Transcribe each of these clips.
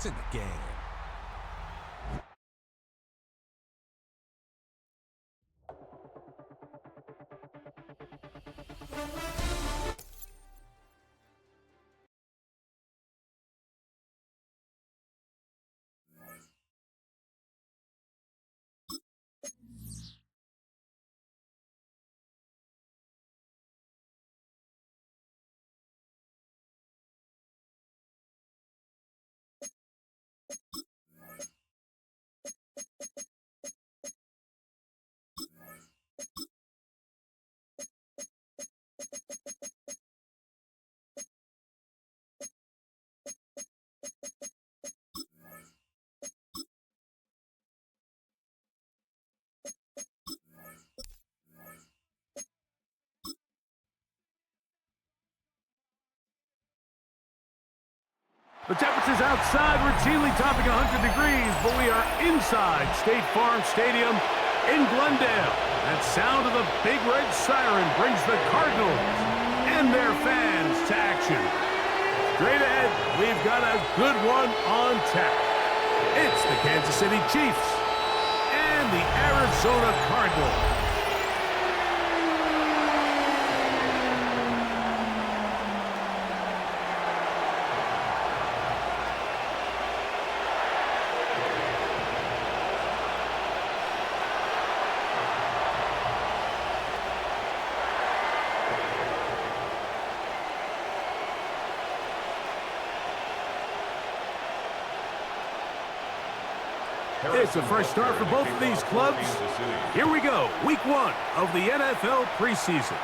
It's in the game. The temperatures outside routinely topping 100 degrees, but we are inside State Farm Stadium in Glendale. That sound of the big red siren brings the Cardinals and their fans to action. Straight ahead, we've got a good one on tap. It's the Kansas City Chiefs and the Arizona Cardinals. It's a fresh start for both of these clubs. Here we go, week one of the NFL preseason.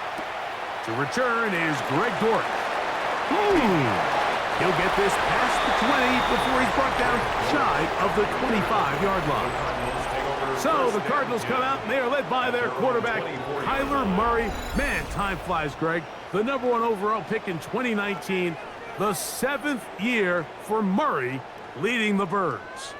To return is Greg Dortch. He'll get this past the 20 before he's brought down shy of the 25-yard line. So the Cardinals come out and they are led by their quarterback, Kyler Murray. Man, time flies, Greg. The #1 overall pick in 2019, the 7th year for Murray leading the Birds.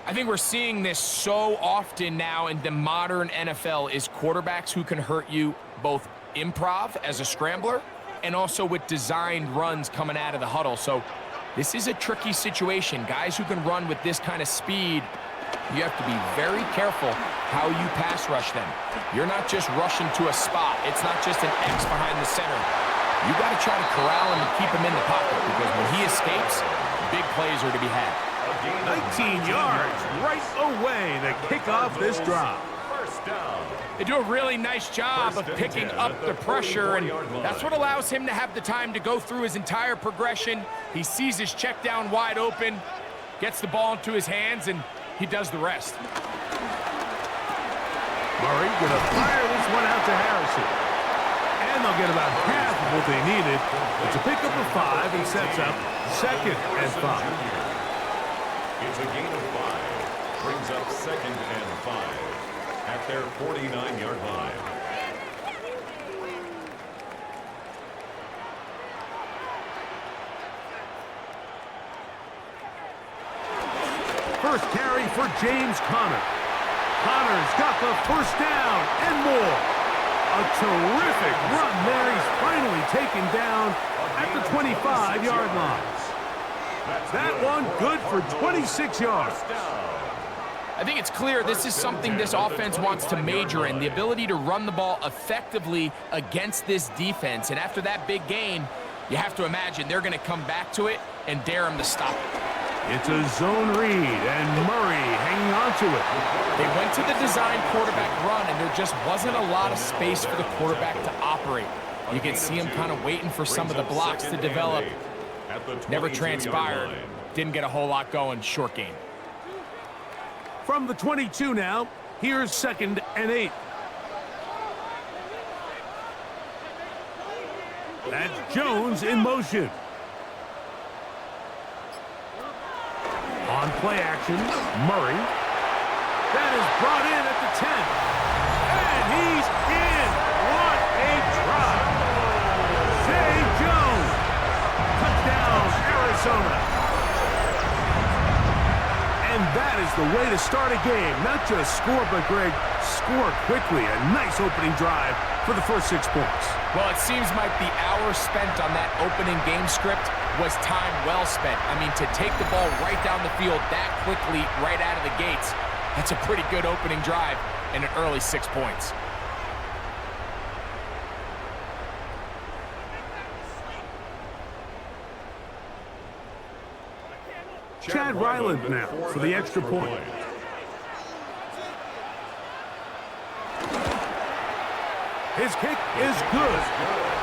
I think we're seeing this so often now in the modern NFL is quarterbacks who can hurt you both improv as a scrambler and also with designed runs coming out of the huddle. So this is a tricky situation. Guys who can run with this kind of speed, you have to be very careful how you pass rush them. You're not just rushing to a spot. It's not just an X behind the center. You got to try to corral him and keep him in the pocket because when he escapes, big plays are to be had. 19 yards right away to kick off this drive. They do a really nice job of picking up the pressure, and that's what allows him to have the time to go through his entire progression. He sees his check down wide open, gets the ball into his hands, and he does the rest. Murray gonna fire this one out to Harrison. And they'll get about half of what they needed. It's a pickup of 5 and sets up 2nd and 5. It's a gain of 5. Brings up 2nd and 5 at their 49-yard line. First carry for James Conner. Conner's got the first down and more. A terrific run there. He's finally taken down at the 25-yard line. That one good for 26 yards. I think it's clear this is something this offense wants to major in, the ability to run the ball effectively against this defense. And after that big gain, you have to imagine they're going to come back to it and dare him to stop it. It's a zone read, and Murray hanging on to it. They went to the design quarterback run, and there just wasn't a lot of space for the quarterback to operate. You can see him kind of waiting for some of the blocks to develop. Never transpired. Didn't get a whole lot going. Short game. From the 22 now, here's 2nd and 8. That's Jones in motion. On play action, Murray. That is brought in at the 10. And he's in. What a drive. Zay Jones. Touchdown, Arizona. And that is the way to start a game. Not just score, but, Greg, score quickly. A nice opening drive for the first 6 points. Well, it seems like the hour spent on that opening game script was time well spent. I mean, to take the ball right down the field that quickly right out of the gates, that's a pretty good opening drive and an early 6 points. Chad Ryland now for the extra point. His kick is good,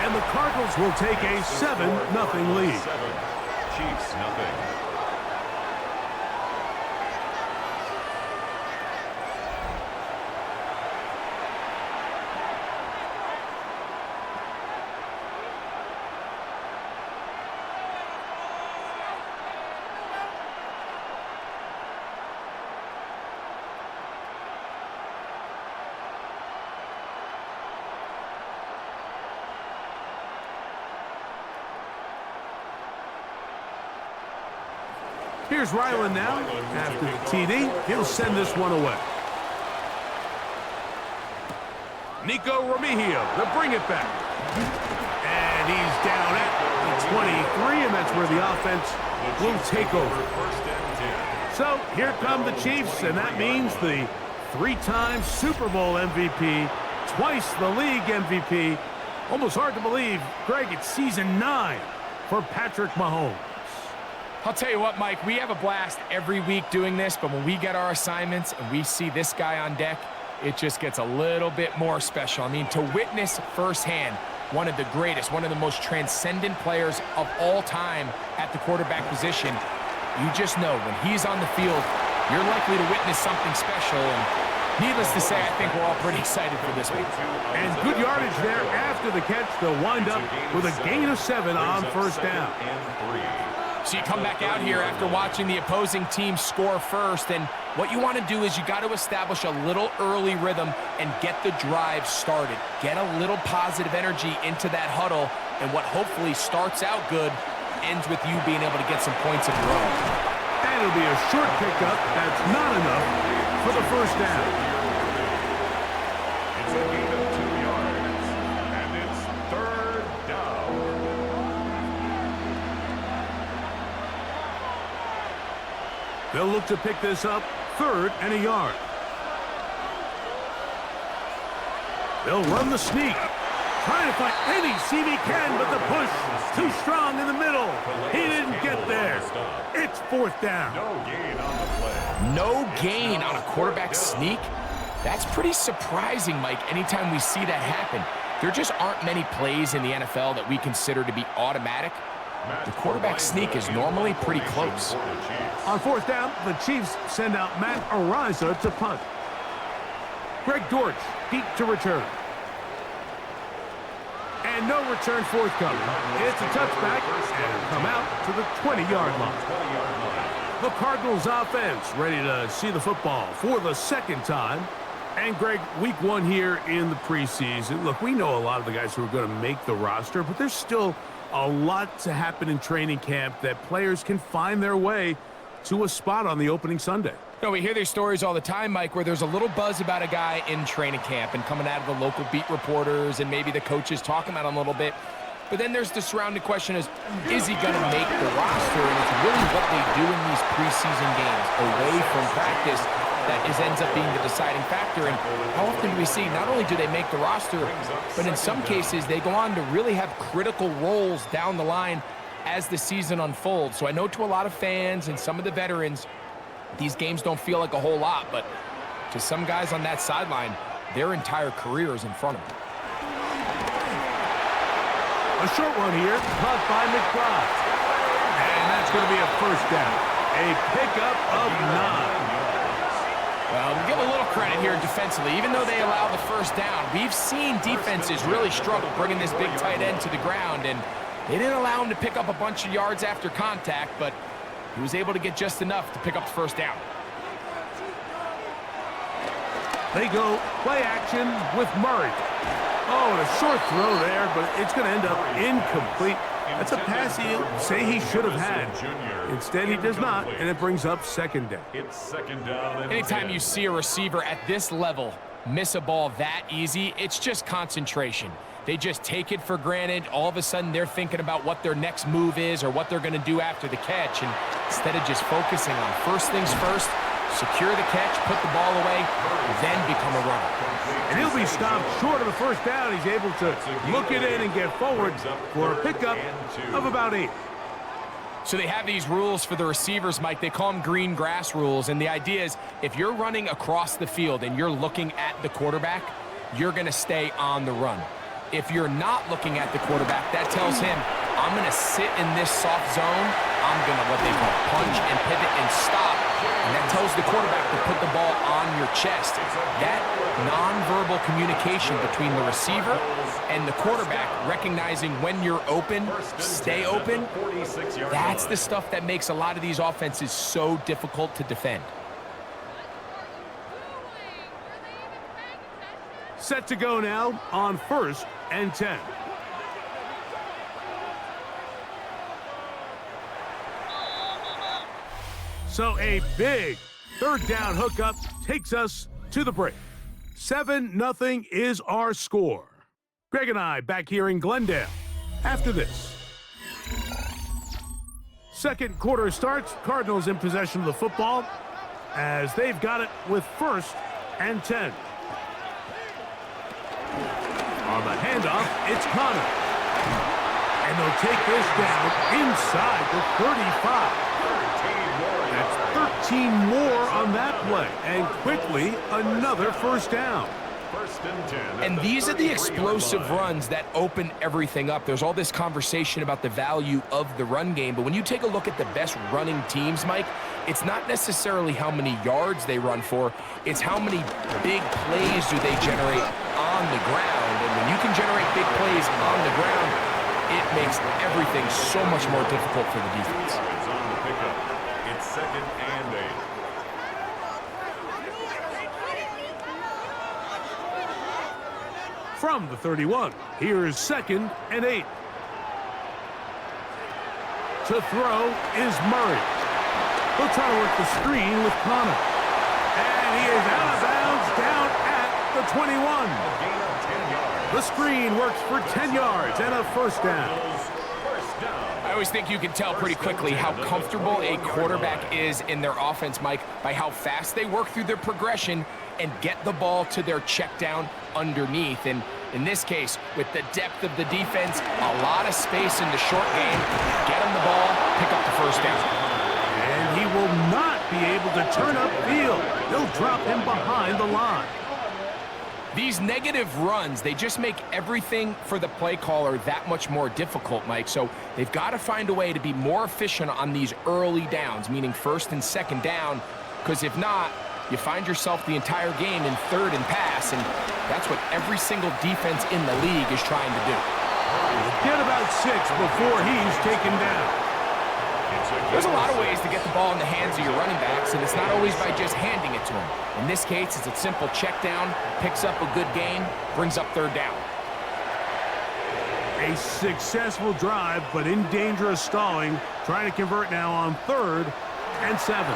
and the Cardinals will take a 7-0 lead. Chiefs, nothing. Here's Ryland now. After the TD, he'll send this one away. Nico Remigio will bring it back. And he's down at the 23, and that's where the offense will take over. So here come the Chiefs, and that means the 3-time Super Bowl MVP, twice the league MVP. Almost hard to believe, Greg, it's season 9 for Patrick Mahomes. I'll tell you what, Mike, we have a blast every week doing this, but when we get our assignments and we see this guy on deck, it just gets a little bit more special. I mean, to witness firsthand one of the greatest, one of the most transcendent players of all time at the quarterback position, you just know when he's on the field, you're likely to witness something special. And needless to say, I think we're all pretty excited for this week. And good yardage there after the catch. They'll wind up with a gain of 7 on first down. So you come back out here after watching the opposing team score first, and what you want to do is you got to establish a little early rhythm and get the drive started. Get a little positive energy into that huddle, and what hopefully starts out good ends with you being able to get some points of your own. And it'll be a short pickup. That's not enough for the first down. It's a gain of 2 yards, and it's 3rd down. They'll look to pick this up 3rd and a yard. They'll run the sneak. Trying to find any seam he can, but the push too strong in the middle. He didn't get there. It's 4th down. No gain on the play. No gain on a quarterback sneak? That's pretty surprising, Mike, anytime we see that happen. There just aren't many plays in the NFL that we consider to be automatic. The quarterback sneak is normally pretty close. On 4th down, the Chiefs send out Matt Ariza to punt. Greg Dortch deep to return. And no return forthcoming. It's a touchback, and it'll come out to the 20-yard line. The Cardinals offense ready to see the football for the 2nd time. And, Greg, week 1 here in the preseason. Look, we know a lot of the guys who are going to make the roster, but there's still a lot to happen in training camp that players can find their way to a spot on the opening Sunday. No, we hear these stories all the time, Mike, where there's a little buzz about a guy in training camp and coming out of the local beat reporters and maybe the coaches talking about him a little bit. But then there's the surrounding question is he going to make the roster? And it's really what they do in these preseason games away from practice that ends up being the deciding factor. And how often do we see not only do they make the roster, but in some cases they go on to really have critical roles down the line as the season unfolds. So I know to a lot of fans and some of the veterans, these games don't feel like a whole lot, but to some guys on that sideline, their entire career is in front of them. A short one here, caught by McBride. And that's going to be a first down. A pickup of 9. Well, we give a little credit here defensively. Even though they allow the first down, we've seen defenses really struggle bringing this big tight end to the ground, and they didn't allow him to pick up a bunch of yards after contact, but he was able to get just enough to pick up the first down. They go play action with Murray. Oh, and a short throw there, but it's going to end up incomplete. That's a pass he'll say he should have had. Instead, he does not, and it brings up second down. It's second down and Anytime 10. you see a receiver at this level miss a ball that easy, it's just concentration. They just take it for granted. All of a sudden, they're thinking about what their next move is or what they're going to do after the catch. And instead of just focusing on first things first, secure the catch, put the ball away, then become a runner. And he'll be stopped short of the first down. He's able to look it in and get forward for a pickup of about 8. So they have these rules for the receivers, Mike. They call them green grass rules. And the idea is if you're running across the field and you're looking at the quarterback, you're going to stay on the run. If you're not looking at the quarterback, that tells him, I'm going to sit in this soft zone. I'm going to what they call punch and pivot and stop. And that tells the quarterback to put the ball on your chest. That nonverbal communication between the receiver and the quarterback, recognizing when you're open, stay open, that's the stuff that makes a lot of these offenses so difficult to defend. Set to go now on 1st and 10. So a big third down hookup takes us to the break. 7-0 is our score. Greg and I back here in Glendale after this. Second quarter starts. Cardinals in possession of the football as they've got it with 1st and 10. On the handoff, it's Connor. And they'll take this down inside the 35. That's 13 more on that play. And quickly, another first down. And these are the explosive runs that open everything up. There's all this conversation about the value of the run game, but when you take a look at the best running teams, Mike, it's not necessarily how many yards they run for, it's how many big plays do they generate on the ground. And when you can generate big plays on the ground, it makes everything so much more difficult for the defense. It's on the pickup. It's 2nd and 8. From the 31, here's 2nd and 8. To throw is Murray. He'll try to work the screen with Connor. And he is out of bounds down at the 21. A gain of 10 yards. The screen works for 10 yards and a first down. I always think you can tell pretty quickly how comfortable a quarterback is in their offense, Mike, by how fast they work through their progression and get the ball to their check down underneath. And in this case, with the depth of the defense, a lot of space in the short game, get him the ball, pick up the first down. And he will not be able to turn upfield. They'll drop him behind the line. These negative runs, they just make everything for the play caller that much more difficult, Mike. So they've got to find a way to be more efficient on these early downs, meaning 1st and 2nd down, because if not, you find yourself the entire game in 3rd and pass, and that's what every single defense in the league is trying to do. Get about 6 before he's taken down. There's a lot of ways to get the ball in the hands of your running backs, and it's not always by just handing it to them. In this case, it's a simple check down, picks up a good gain, brings up 3rd down. A successful drive, but in danger of stalling. Trying to convert now on 3rd and 7.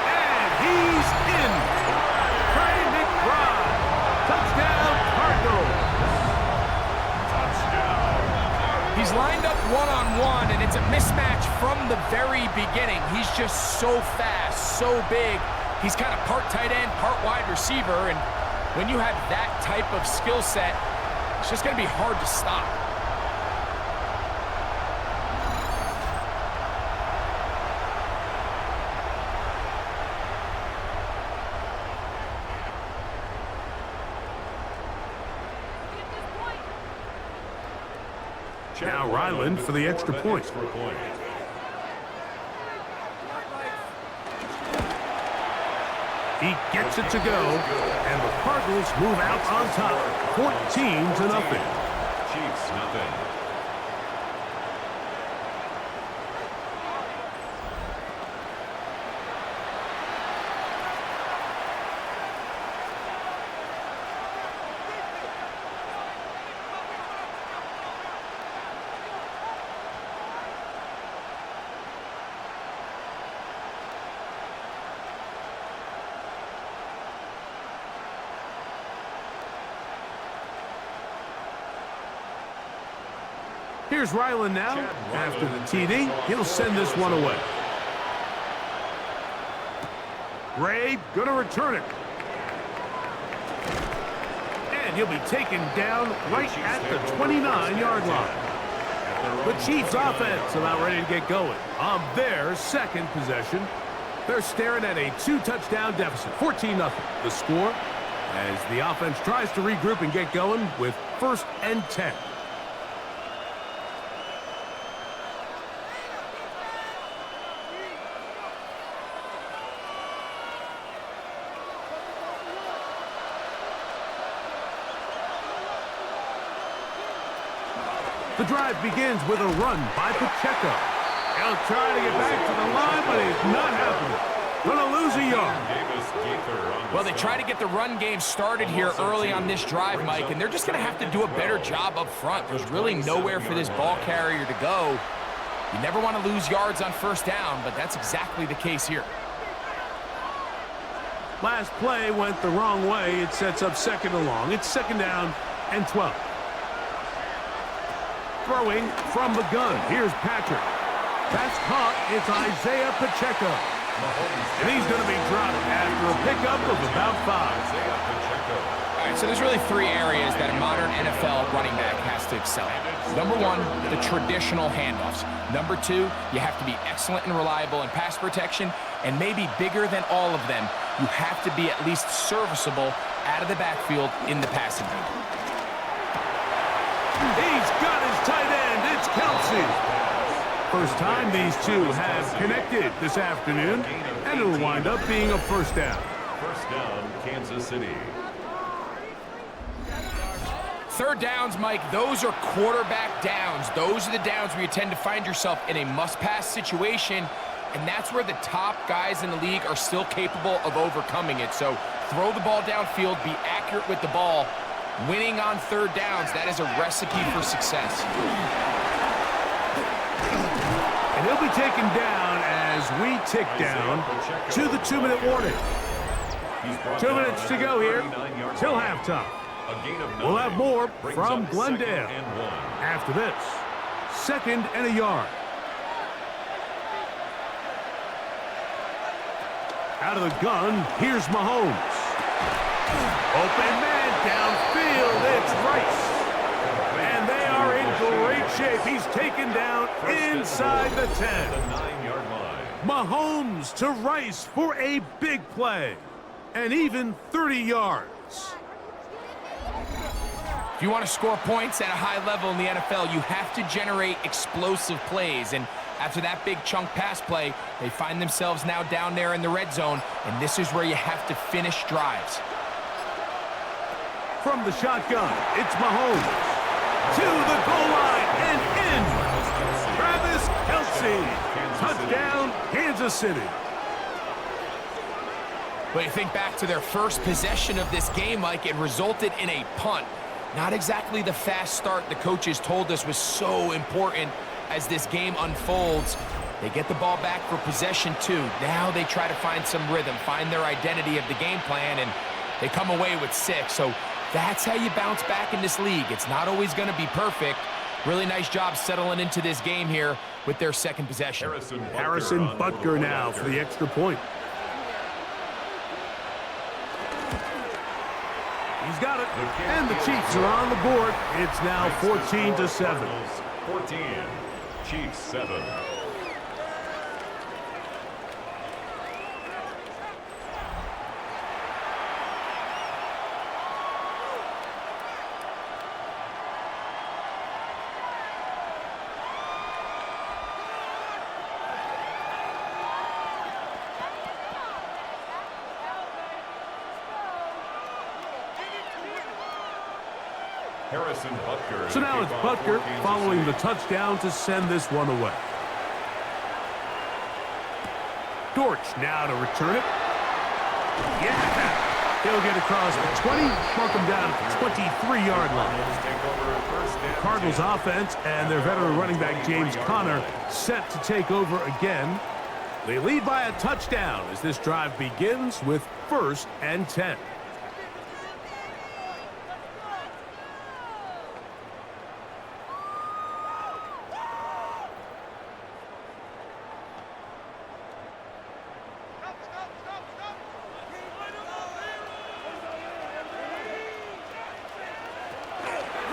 And he's in. Trey McBride. Touchdown, Cardinals. Touchdown. He's lined up one-on-one, and it's a mismatch from the very beginning. He's just so fast, so big. He's kind of part tight end, part wide receiver, and when you have that type of skill set, it's just going to be hard to stop. Now Ryland for the extra point. He gets it to go, and the Cardinals move out on top, 14-0. Chiefs, nothing. Here's Ryland now. After the TD, he'll send this one away. Ray gonna return it. And he'll be taken down right at the 29-yard line. The Chiefs offense about ready to get going on their second possession. They're staring at a 2-touchdown deficit, 14-0. The score as the offense tries to regroup and get going with 1st and 10. The drive begins with a run by Pacheco. He'll try to get back to the line, but it's not happening. Gonna lose a yard. Well, they try to get the run game started here early on this drive, Mike, and they're just going to have to do a better job up front. There's really nowhere for this ball carrier to go. You never want to lose yards on 1st down, but that's exactly the case here. Last play went the wrong way. It sets up 2nd and long. It's 2nd down and 12. Throwing from the gun. Here's Patrick. That's caught. It's Isaiah Pacheco. And he's going to be dropped after a pickup of about 5. All right, so there's really 3 areas that a modern NFL running back has to excel at. Number 1, the traditional handoffs. Number 2, you have to be excellent and reliable in pass protection. And maybe bigger than all of them, you have to be at least serviceable out of the backfield in the passing game. He's got his tight end. It's Kelsey. First time these two have connected this afternoon, and it'll wind up being a 1st down. 1st down, Kansas City. 3rd downs, Mike, those are quarterback downs. Those are the downs where you tend to find yourself in a must-pass situation, and that's where the top guys in the league are still capable of overcoming it. So throw the ball downfield, be accurate with the ball. Winning on 3rd downs, that is a recipe for success. And he'll be taken down as we tick down to the 2-minute warning. 2 minutes to go here till halftime. We'll have more from Glendale after this. 2nd and a yard. Out of the gun, here's Mahomes. Open man downfield, it's Rice. And they are in great shape. He's taken down inside the 10. Mahomes to Rice for a big play. And even 30 yards. If you want to score points at a high level in the NFL, you have to generate explosive plays. And after that big chunk pass play, they find themselves now down there in the red zone. And this is where you have to finish drives. From the shotgun, it's Mahomes. To the goal line and in. Travis Kelce. Touchdown, Kansas City. But you think back to their first possession of this game, Mike, it resulted in a punt. Not exactly the fast start the coaches told us was so important as this game unfolds. They get the ball back for possession 2. Now they try to find some rhythm, find their identity of the game plan, and they come away with 6. So that's how you bounce back in this league. It's not always going to be perfect. Really nice job settling into this game here with their second possession. Harrison Butker now for the extra point. He's got it. And the Chiefs are on the board. It's now 14-7. 14, Chiefs 7. So now it's Butker following the touchdown to send this one away. Dortch now to return it. Yeah! He'll get across the 20, mark him down at the 23-yard line. Cardinals offense and their veteran running back James Conner set to take over again. They lead by a touchdown as this drive begins with 1st and 10.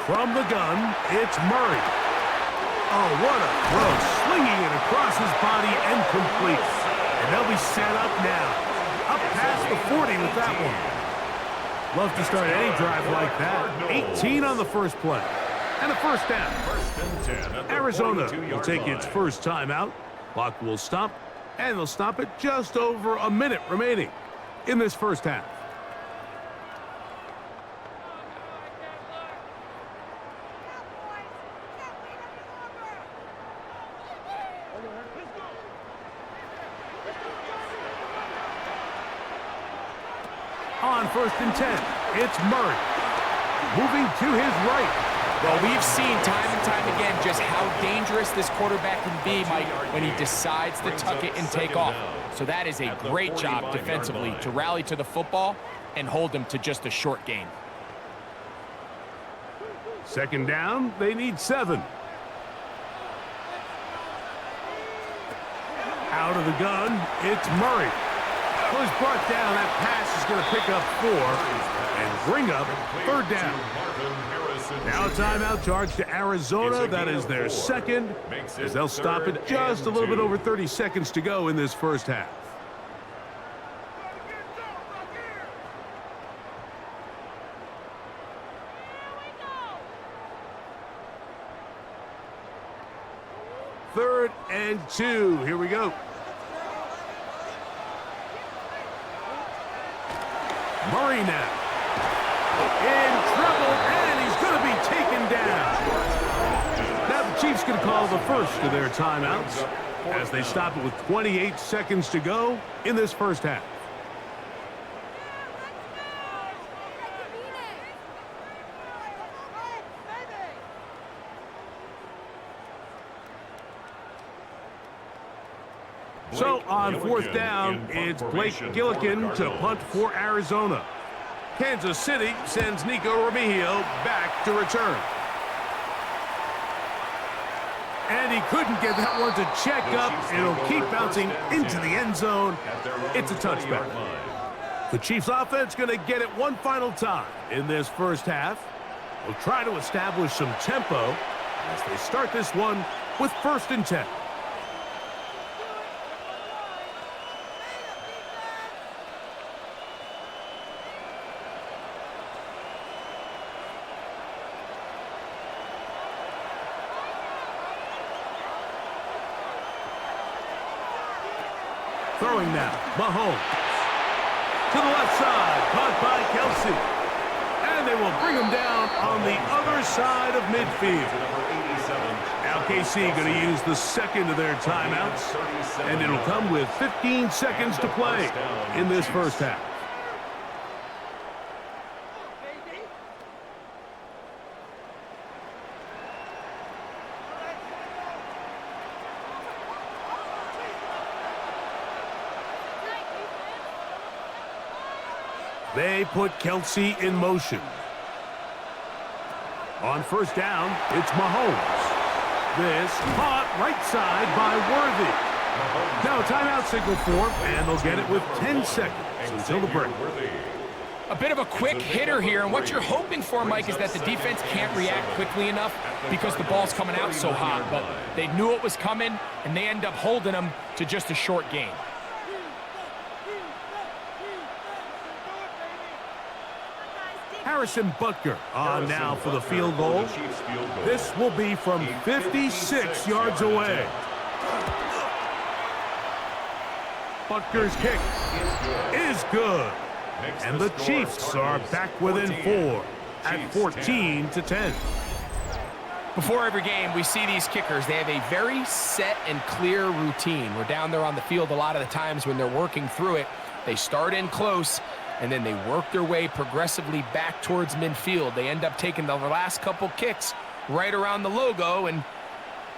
From the gun, it's Murray. Oh, what a throw. Slinging it across his body and complete. And they'll be set up now. Up past the 40 with that one. Love to start any drive like that. 18 on the first play. And a first down. Arizona will take its first timeout. Clock will stop. And they'll stop it just over a minute remaining in this first half. On 1st and 10, it's Murray. Moving to his right. Well, we've seen time and time again just how dangerous this quarterback can be, Mike, when he decides to tuck it and take off. So that is a great job defensively to rally to the football and hold him to just a short gain. Second down, they need 7. Out of the gun, it's Murray. Was brought down. That pass is going to pick up 4 and bring up 3rd down. Now a timeout charge to Arizona. That is their second, as they'll stop it just a little bit over 30 seconds to go in this first half. Third and 2. Here we go. Murray now. In trouble, and he's going to be taken down. Now the Chiefs going to call the first of their timeouts as they stop it with 28 seconds to go in this first half. So on 4th down, it's Blake Gillikin to punt for Arizona. Kansas City sends Nico Remigio back to return. And he couldn't get that one to check up. It'll keep bouncing into the end zone. It's a touchback. The Chiefs offense going to get it one final time in this first half. They'll try to establish some tempo as they start this one with 1st and 10. Throwing now, Mahomes. To the left side, caught by Kelsey. And they will bring him down on the other side of midfield. Now KC going to use the second of their timeouts. And it'll come with 15 seconds to play in this first half. They put Kelsey in motion. On 1st down, it's Mahomes. This caught right side by Worthy. Now a timeout signal for him, and they'll get it with 10 seconds until the break. A bit of a quick hitter here, and what you're hoping for, Mike, is that the defense can't react quickly enough because the ball's coming out so hot. But they knew it was coming, and they end up holding them to just a short gain. Harrison Butker on now for the field goal. This will be from 56 yards away. Butker's kick is good. And the Chiefs are back within 4 at 14-10. Before every game, we see these kickers. They have a very set and clear routine. We're down there on the field a lot of the times when they're working through it. They start in close, and then they work their way progressively back towards midfield. They end up taking the last couple kicks right around the logo, and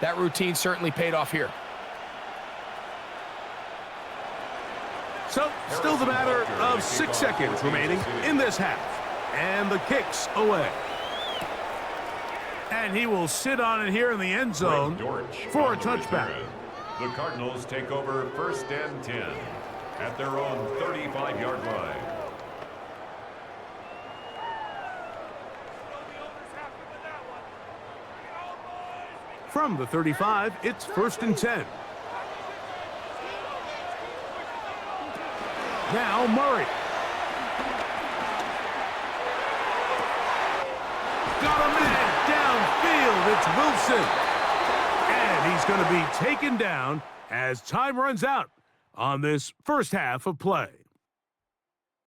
that routine certainly paid off here. So, still the matter of 6 seconds remaining in this half. And the kick's away. And he will sit on it here in the end zone for a touchback. The Cardinals take over 1st and 10 at their own 35-yard line. From the 35, it's 1st and 10. Now Murray. Got a man downfield. It's Wilson. And he's going to be taken down as time runs out on this first half of play.